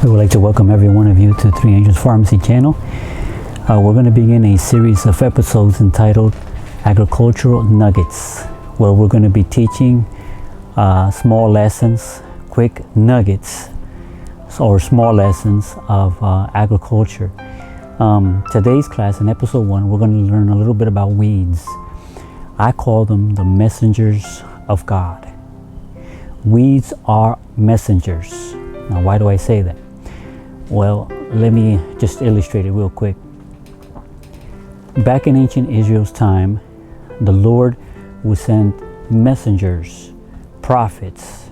I would like to welcome every one of you to Three Angels Pharmacy channel. We're going to begin a series of episodes entitled Agricultural Nuggets, where we're going to be teaching small lessons, quick nuggets, or small lessons of agriculture. Today's class, in episode 1, we're going to learn a little bit about weeds. I call them the messengers of God. Weeds are messengers. Now, why do I say that? Well, let me just illustrate it real quick. Back in ancient Israel's time, the Lord would send messengers, prophets,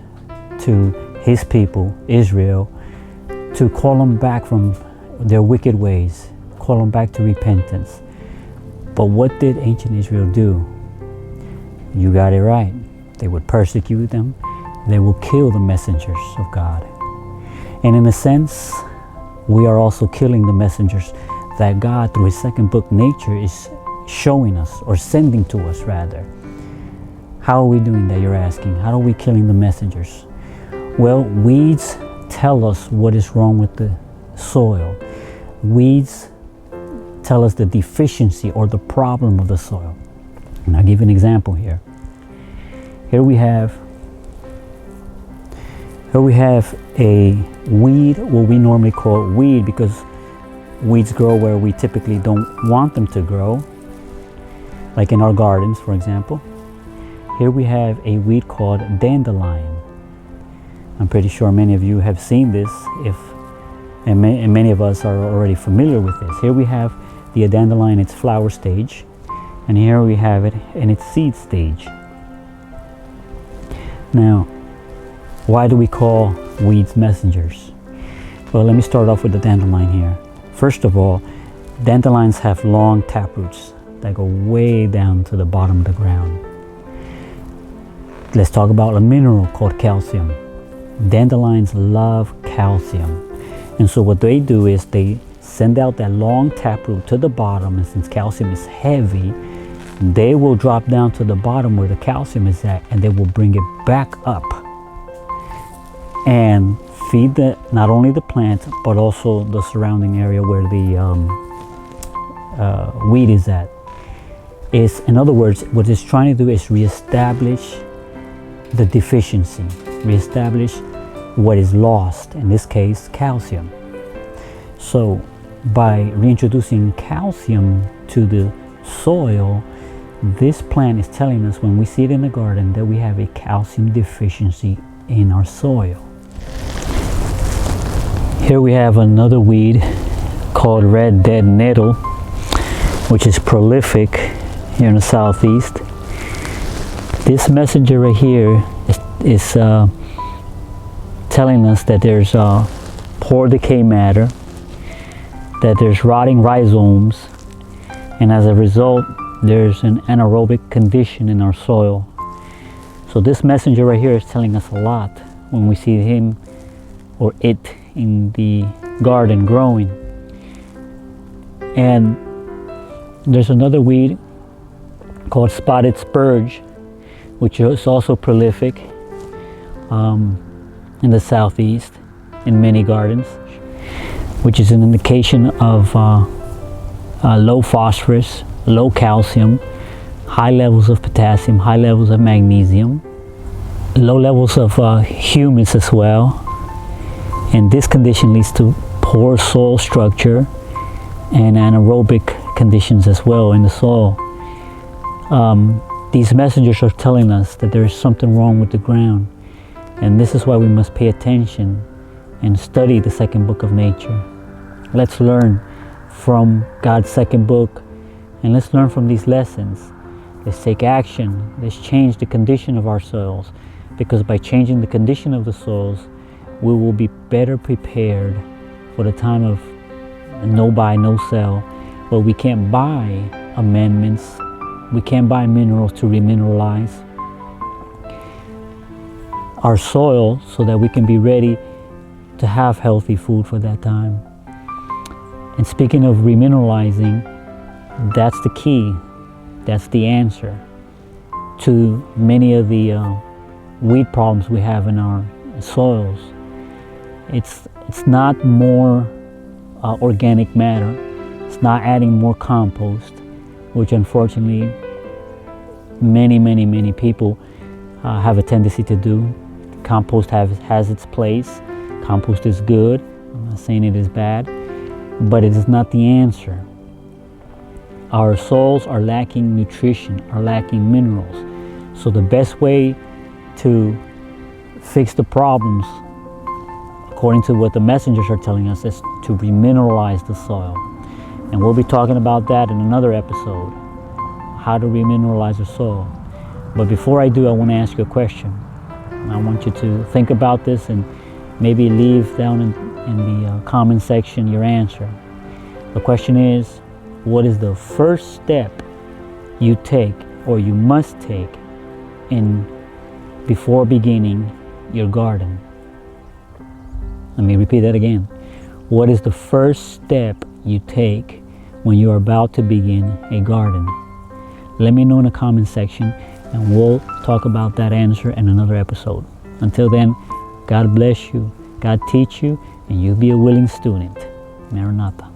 to his people, Israel, to call them back from their wicked ways, call them back to repentance. But what did ancient Israel do? You got it right. They would persecute them. They will kill the messengers of God. And in a sense, we are also killing the messengers that God, through his second book, nature, is showing us, or sending to us rather. How are we doing that, you're asking? How are we killing the messengers? Well, weeds tell us what is wrong with the soil. Weeds tell us the deficiency or the problem of the soil. And I'll give you an example here. Here we have a weed, what we normally call weed, because weeds grow where we typically don't want them to grow, like in our gardens, for example. Here we have a weed called dandelion. I'm pretty sure many of you have seen this, and many of us are already familiar with this. Here we have the dandelion in its flower stage, and here we have it in its seed stage. Now, why do we call weeds messengers? Well, let me start off with the dandelion here. First of all, dandelions have long taproots that go way down to the bottom of the ground. Let's talk about a mineral called calcium. Dandelions love calcium. And so what they do is they send out that long taproot to the bottom, and since calcium is heavy, they will drop down to the bottom where the calcium is at, and they will bring it back up and feed not only the plant but also the surrounding area where the weed is at. In other words, what it's trying to do is reestablish the deficiency, reestablish what is lost, in this case calcium. So by reintroducing calcium to the soil, this plant is telling us, when we see it in the garden, that we have a calcium deficiency in our soil. Here we have another weed called red dead nettle, which is prolific here in the southeast. This messenger right here is telling us that there's poor decay matter, that there's rotting rhizomes, and as a result, there's an anaerobic condition in our soil. So this messenger right here is telling us a lot when we see him or it in the garden growing. And there's another weed called spotted spurge, which is also prolific in the southeast in many gardens, which is an indication of low phosphorus, low calcium, high levels of potassium, high levels of magnesium, low levels of humus as well. And this condition leads to poor soil structure and anaerobic conditions as well in the soil. These messengers are telling us that there is something wrong with the ground. And this is why we must pay attention and study the second book of nature. Let's learn from God's second book, and let's learn from these lessons. Let's take action. Let's change the condition of our soils, because by changing the condition of the soils, we will be better prepared for the time of no buy, no sell, where we can't buy amendments, we can't buy minerals to remineralize our soil so that we can be ready to have healthy food for that time. And speaking of remineralizing, that's the key, that's the answer to many of the weed problems we have in our soils. It's not more organic matter. It's not adding more compost, which unfortunately many people have a tendency to do. Compost has its place. Compost is good. I'm not saying it is bad, but it is not the answer. Our soils are lacking nutrition, are lacking minerals. So the best way to fix the problems, according to what the messengers are telling us, is to remineralize the soil. And we'll be talking about that in another episode, how to remineralize the soil. But before I do, I want to ask you a question. I want you to think about this and maybe leave down in the comment section your answer. The question is, what is the first step you take or you must take before beginning your garden? Let me repeat that again. What is the first step you take when you are about to begin a garden? Let me know in the comment section and we'll talk about that answer in another episode. Until then, God bless you, God teach you, and you be a willing student. Maranatha.